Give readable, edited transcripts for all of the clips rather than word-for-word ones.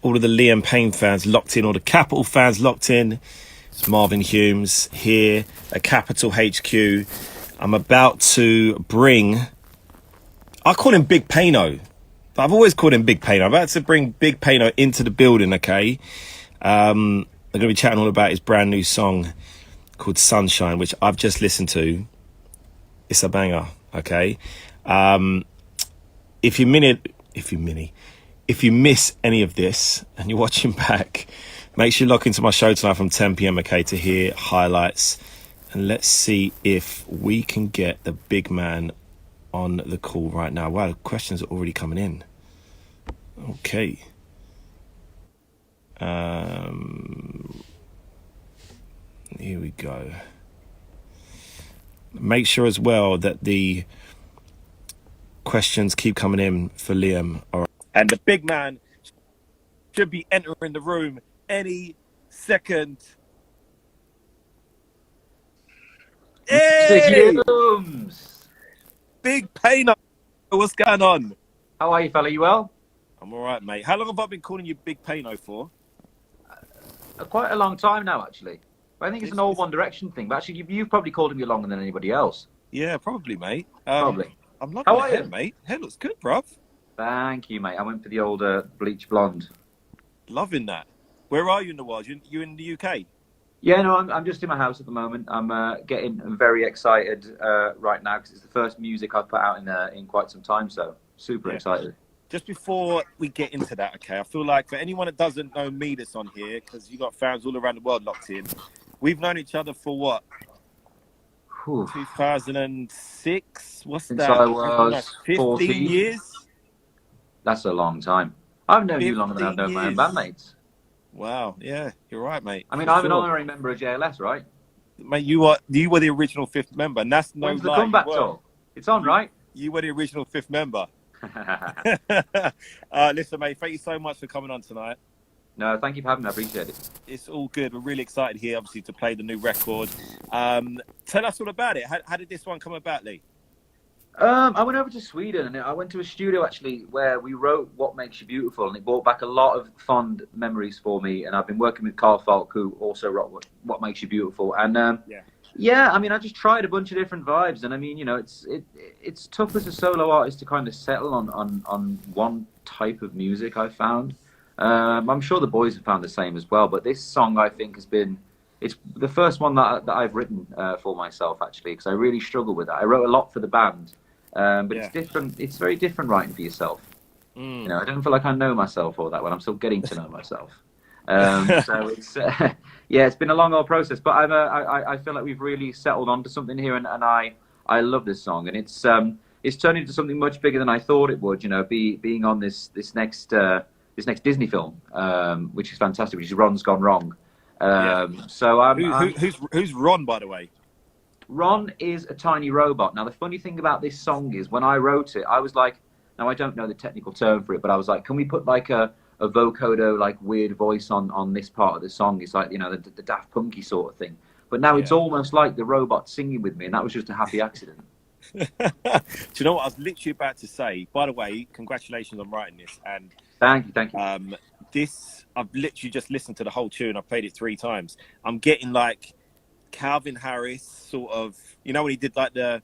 all of the Liam Payne fans locked in, all the Capital fans locked in. It's Marvin Humes here at Capital HQ. I'm about to bring, I call him Big Payno. I've always called him Big Payno. I'm about to bring Big Payno into the building, okay? I'm going to be chatting all about his brand new song called Sunshine, which I've just listened to. It's a banger, okay? If you miss any of this and you're watching back, make sure you lock into my show tonight from 10 p.m, okay, to hear highlights. And let's see if we can get the big man on the call right now. Wow, the questions are already coming in. Okay. Here we go. Make sure as well that the questions keep coming in for Liam. All right. And the big man should be entering the room any second. Hey! Big Payno, what's going on? How are you, fella? You well? I'm all right, mate. How long have I been calling you Big Payno for? Quite a long time now, actually. But I think it's an old One Direction thing. But actually, you've probably called me longer than anybody else. Yeah, probably, mate. Probably. I'm loving the hair, mate. Hair looks good, bruv. Thank you, mate. I went for the old bleach blonde. Loving that. Where are you in the world? You in the UK? Yeah, no, I'm just in my house at the moment. I'm getting very excited right now because it's the first music I've put out in quite some time. So super excited. Just before we get into that, okay, I feel like for anyone that doesn't know me that's on here, because you got fans all around the world locked in, we've known each other for what? 2006? What's Since that? I was 15 14 years? That's a long time. I've known you longer than I've known my own bandmates. Wow, yeah, you're right, mate. I mean, I'm an honorary member of JLS, right? Mate, you were the original fifth member, and that's no lie. When's the comeback tour? It's on, right? You were the original fifth member. Listen, mate, thank you so much for coming on tonight. No, thank you for having me. I appreciate it. It's all good. We're really excited here, obviously, to play the new record. Tell us all about it. How did this one come about, Lee? I went over to Sweden and I went to a studio actually where we wrote What Makes You Beautiful, and it brought back a lot of fond memories for me. And I've been working with Carl Falk, who also wrote What Makes You Beautiful. And yeah, I mean, I just tried a bunch of different vibes, and I mean, you know, it's tough as a solo artist to kind of settle on one type of music. I found. I'm sure the boys have found the same as well. But this song, I think, it's the first one that I've written for myself, actually, because I really struggle with that. I wrote a lot for the band, but it's different. It's very different writing for yourself. You know, I don't feel like I know myself all that well. I'm still getting to know myself. So it's it's been a long old process, but I feel like we've really settled onto something here, and I love this song, and it's turned into something much bigger than I thought it would. You know, being on this next Disney film, which is fantastic, which is Ron's Gone Wrong. So who's Ron, by the way? Ron is a tiny robot. Now the funny thing about this song is when I wrote it, I was like, now I don't know the technical term for it, but I was like, can we put like a vocoder, like weird voice on this part of the song? It's like, you know, the Daft Punky sort of thing. But now it's almost like the robot singing with me, and that was just a happy accident. Do you know what I was literally about to say? By the way, congratulations on writing this. And thank you. I've literally just listened to the whole tune. I played it 3 times. I'm getting like Calvin Harris sort of, you know, when he did like the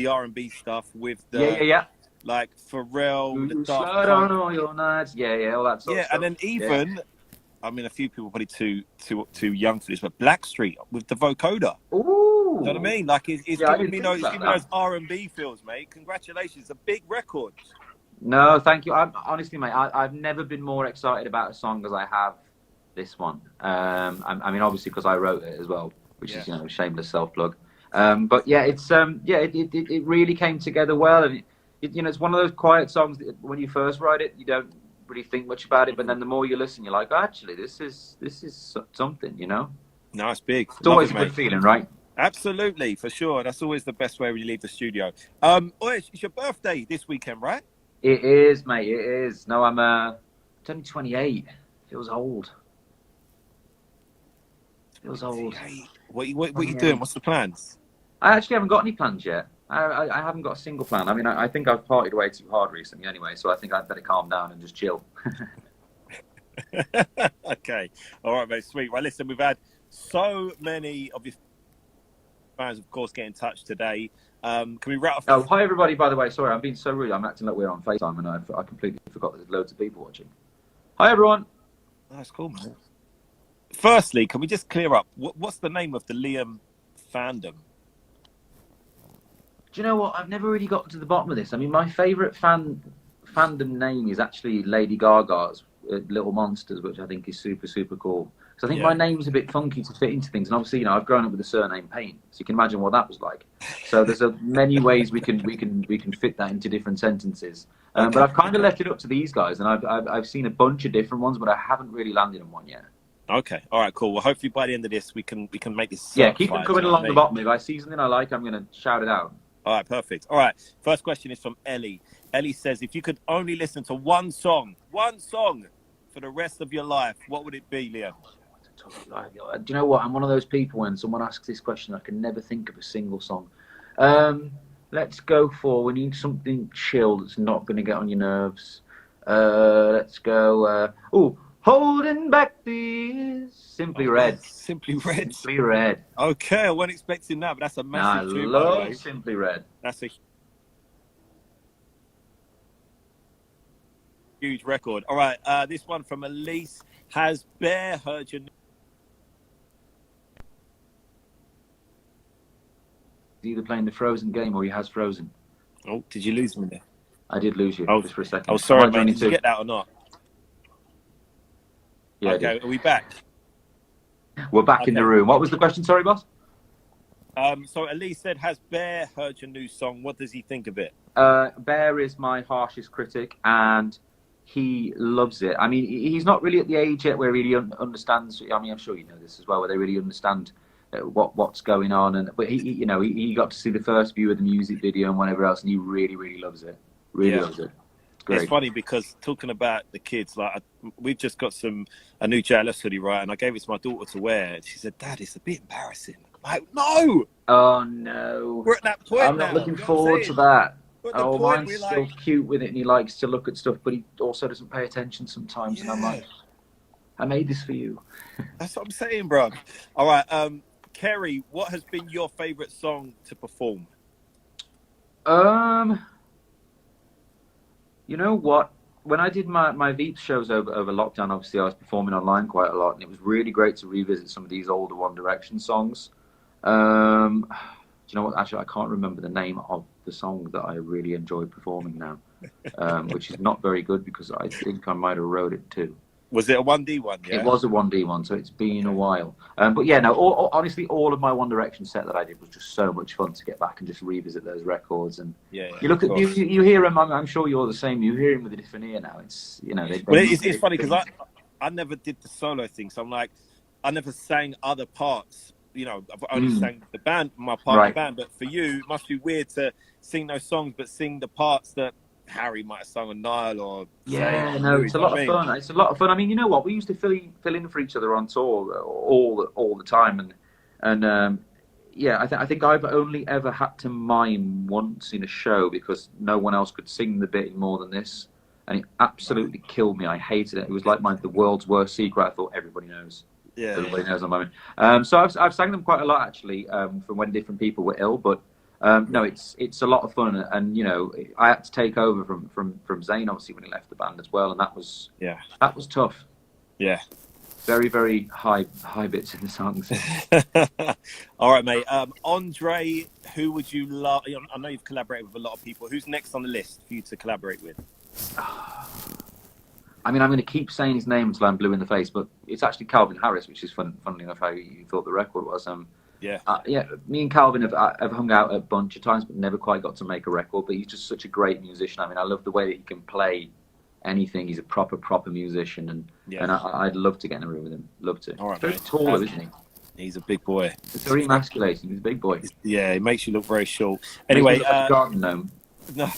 R&B stuff with the like Pharrell, the Daft on all your nights, all that sort of stuff. And then even, I mean, a few people probably too young for this, but Blackstreet with the vocoder. Ooh, you know what I mean? Like it's giving me those R&B feels, mate. Congratulations, it's a big record. No, thank you. Honestly, mate, I've never been more excited about a song as I have this one. I mean, obviously because I wrote it as well, which is, you know, a shameless self-plug. But yeah, it's it really came together well, and you know, it's one of those quiet songs that when you first write it, you don't really think much about it, but then the more you listen, you're like, oh, actually, this is something, you know. No, it's big. It's always a good feeling, right? Absolutely, for sure. That's always the best way when you leave the studio. It's your birthday this weekend, right? It is, mate. It is. No, I'm only 28. Feels old. Feels old. What are you doing? What's the plans? I actually haven't got any plans yet. I haven't got a single plan. I mean, I think I've partied way too hard recently anyway, so I think I'd better calm down and just chill. Okay. All right, mate. Sweet. Right, listen, we've had so many of your fans, of course, get in touch today. Can we wrap Oh, off? hi everybody. By the way, sorry, I'm being so rude. I'm acting like we're on FaceTime, and I completely forgot there's loads of people watching. Hi everyone. That's cool, man. Firstly, can we just clear up what's the name of the Liam fandom? Do you know what? I've never really gotten to the bottom of this. I mean, my favourite fandom name is actually Lady Gaga's Little Monsters, which I think is super, super cool. Because I think my Yeah. name's a bit funky to fit into things, and obviously, I've grown up with the surname Payne, so you can imagine what that was like. So there's many ways we can fit that into different sentences. But Okay. I've kind of left it up to these guys, and I've seen a bunch of different ones, but I haven't really landed on one yet. Okay. All right. Cool. Well, hopefully by the end of this, we can make this Yeah, keep them certified. coming Do you know what along I the mean? bottom. If I see something I like, I'm going to shout it out. All right. Perfect. All right. First question is from Ellie. Ellie says, if you could only listen to one song for the rest of your life, what would it be, Liam? Do you know what? I'm one of those people when someone asks this question, I can never think of a single song. Let's go for, we need something chill that's not going to get on your nerves. Let's go, Holding Back the Years. Simply Red. Simply Red. Simply Red. Okay, I wasn't expecting that, but that's a Nah, I massive tune, by the way. love Simply Red. That's a huge record. All right, this one from Elise. Has Bear heard your... He's either playing the Frozen game or he has Frozen. Oh, did you lose me there? I did lose you just for a second. Oh, sorry, Am I mate. joining Did you too? get that or not? Yeah, I Okay, did. are we back? We're back in the Okay. room. What was the question? Sorry, boss. So Elise said, has Bear heard your new song? What does he think of it? Bear is my harshest critic, and he loves it. I mean, he's not really at the age yet where he really understands. I mean, I'm sure you know this as well, where they really understand what's going on. But he got to see the first view of the music video and whatever else, and he really, really loves it. Really loves it. It's great. It's funny because talking about the kids, like we've just got a new JLS hoodie, right? And I gave it to my daughter to wear, and she said, "Dad, it's a bit embarrassing." I'm like, no, Oh no! we're at that point I'm now. not looking You know what I'm forward to saying? that. We're at the Oh, point mine's where, still like, cute with it, and he likes to look at stuff, but he also doesn't pay attention sometimes. And I'm like, I made this for you. that's what I'm saying, bro. All right, Kerry, what has been your favourite song to perform? You know what? When I did my Veep shows over lockdown, obviously I was performing online quite a lot, and it was really great to revisit some of these older One Direction songs. Do you know what? Actually, I can't remember the name of the song that I really enjoyed performing now, which is not very good because I think I might have wrote it too. Was it a 1D one? Yeah. It was a 1D one, so it's been a while. But yeah, no, honestly, all of my One Direction set that I did was just so much fun to get back and just revisit those records. And Yeah. you look at you hear them. I'm sure you're the same. You hear them with a different ear now. It's Well, it's funny because I never did the solo thing, so I'm like, I never sang other parts. You know, I've only sang the band, my part of the band. But for you, it must be weird to sing those songs, but sing the parts that Harry might have sung on Nile or it's a lot of fun. It's a lot of fun. I mean, you know what? We used to fill in for each other on tour all the time, and yeah, I think I've only ever had to mime once in a show because no one else could sing the bit more than this, and it absolutely killed me. I hated it. It was like the world's worst secret. I thought everybody knows. Yeah, everybody knows I'm miming. So I've sang them quite a lot actually, from when different people were ill, but. No, it's a lot of fun, and I had to take over from Zayn obviously when he left the band as well, and that was tough. Yeah, very very high bits in the songs. All right, mate. Andre, who would you love? I know you've collaborated with a lot of people. Who's next on the list for you to collaborate with? I mean, I'm going to keep saying his name until I'm blue in the face, but it's actually Calvin Harris, which is funnily enough how you thought the record was. Yeah. Me and Calvin have hung out a bunch of times, but never quite got to make a record. But he's just such a great musician. I mean, I love the way that he can play anything. He's a proper musician, and I'd love to get in a room with him. Love to. All right, he's very tall, isn't he? He's a big boy. It's very emasculating. He's a big boy. Yeah, he makes you look very short. Anyway, garden gnome. No,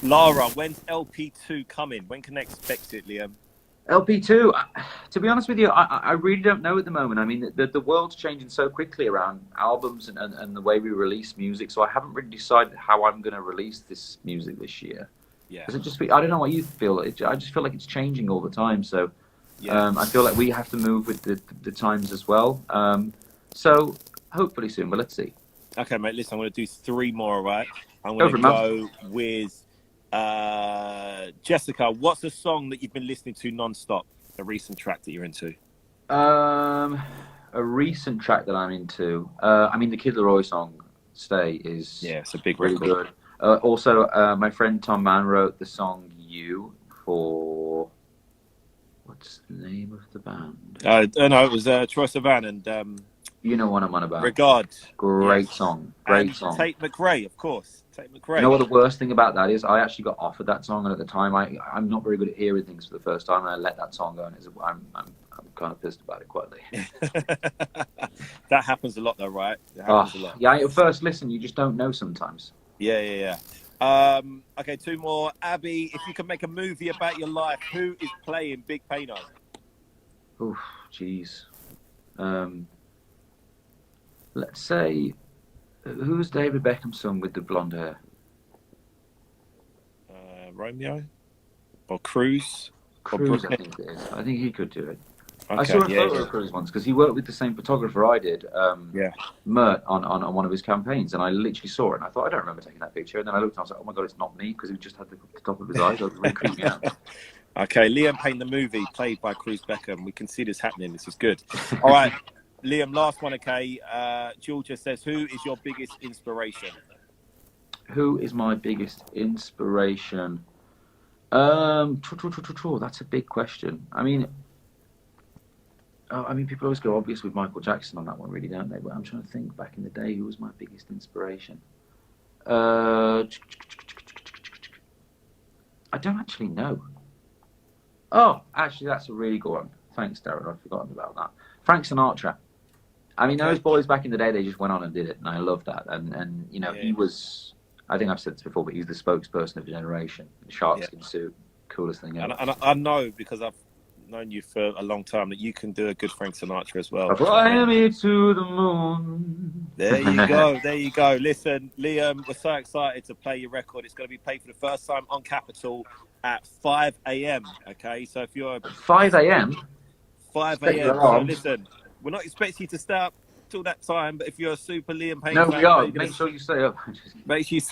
Lara, when's LP2 coming? When can I expect it, Liam? LP2, to be honest with you, I really don't know at the moment. I mean, the world's changing so quickly around albums and the way we release music, so I haven't really decided how I'm going to release this music this year. Yeah. I don't know what you feel. I just feel like it's changing all the time. So Yeah. I feel like we have to move with the times as well. So hopefully soon, but let's see. Okay, mate. Listen, I'm going to do three more. All right. I'm Go going for to it, man. go with Jessica. What's a song that you've been listening to non-stop? A recent track that you're into? A recent track that I'm into. I mean, the Kid Laroi song "Stay" is Yeah, it's a big really record. good. Also, my friend Tom Mann wrote the song "You" for what's the name of the band? No, it was Troy Sivan and You know what I'm on about. Regard. Great Yes, song. Great and song. Tate McRae, of course. Tate You know McRae. what the worst thing about that is? I actually got offered that song, and at the time, I'm not very good at hearing things for the first time, and I let that song go, and I'm kind of pissed about it quietly. That happens a lot, though, right? It Oh, happens a lot. yeah. At first listen, you just don't know sometimes. Yeah. Okay, two more. Abby, if you could make a movie about your life, who is playing Big Payno? Oof, jeez. Let's say, who's David Beckham's son with the blonde hair? Romeo or Cruz or Cruz, I Brooklyn? think it is. I think he could do it. I Okay, saw a photo yeah. of Cruz once because he worked with the same photographer I did, Yeah. Mert, on one of his campaigns, and I literally saw it, and I thought, I don't remember taking that picture, and then I looked and I was like, oh my god, it's not me, because he just had the top of his eyes. It really creeped me out. Okay, Liam Payne, the movie, played by Cruz Beckham. We can see this happening. This is good. All right, Liam, last one, okay. Georgia says, who is your biggest inspiration? Who is my biggest inspiration? That's a big question. I mean, people always go obvious with Michael Jackson on that one, really, don't they? But I'm trying to think back in the day, who was my biggest inspiration? I don't actually know. Oh, actually, that's a really good one. Thanks, Darren. I'd forgotten about that. Frank Sinatra. I mean, Okay. those boys back in the day, they just went on and did it, and I love that. And you know, Yeah. he was. I think I've said this before, but he's the spokesperson of a generation. The shark skin suit, coolest thing ever. And I know, because I've known you for a long time, that you can do a good Frank Sinatra as well. Fly me to the moon. There you go. There you go. Listen, Liam, we're so excited to play your record. It's going to be played for the first time on Capitol at 5 a.m. Okay, so if you're 5 a.m. 5 Set your a.m. So alarms. listen, we're not expecting you to stay up till that time, but if you're a super Liam Payne No, fan, we are. you're gonna Make sure you stay up. make sure you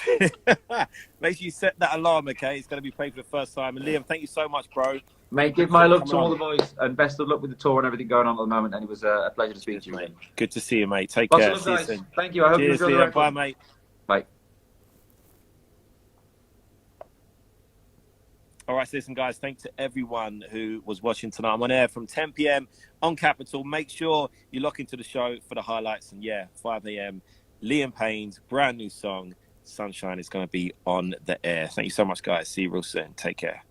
make sure you set that alarm. Okay, it's going to be played for the first time. And Liam, thank you so much, bro. Mate, give my love to all the boys, and best of luck with the tour and everything going on at the moment. And it was a pleasure to speak to you, mate. again. Good to see you, mate. Take Lots care. of See you love, guys. soon. Thank you. I hope Cheers, you enjoy the Liam. record. Bye, mate. Bye. All right, so listen, guys, thanks to everyone who was watching tonight. I'm on air from 10 p.m. on Capitol. Make sure you lock into the show for the highlights. And yeah, 5 a.m., Liam Payne's brand new song, Sunshine, is going to be on the air. Thank you so much, guys. See you real soon. Take care.